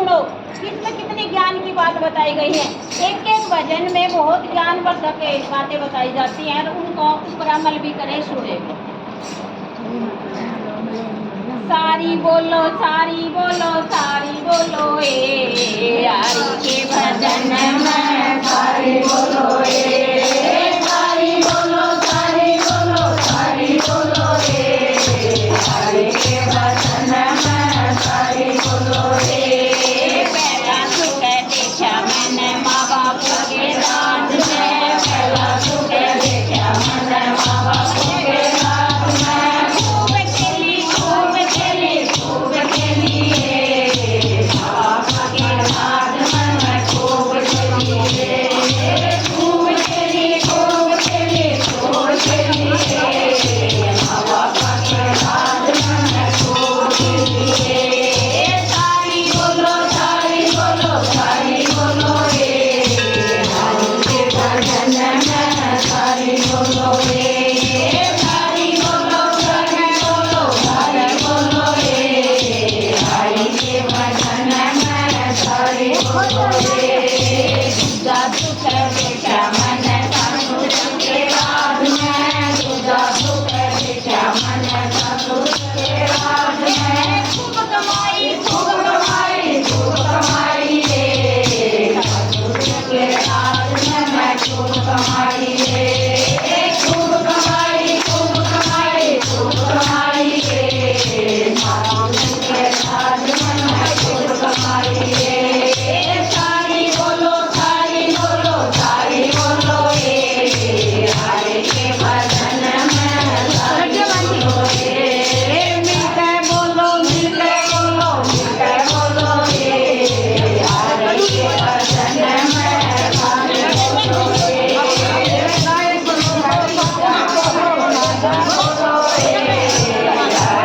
लो, इसमें कितनी ज्ञान की बात बताई गई है। एक एक भजन में बहुत ज्ञानवर्धक बातें बताई जाती हैं और उनको ऊपर अमल भी करें, सुने। सारी बोलो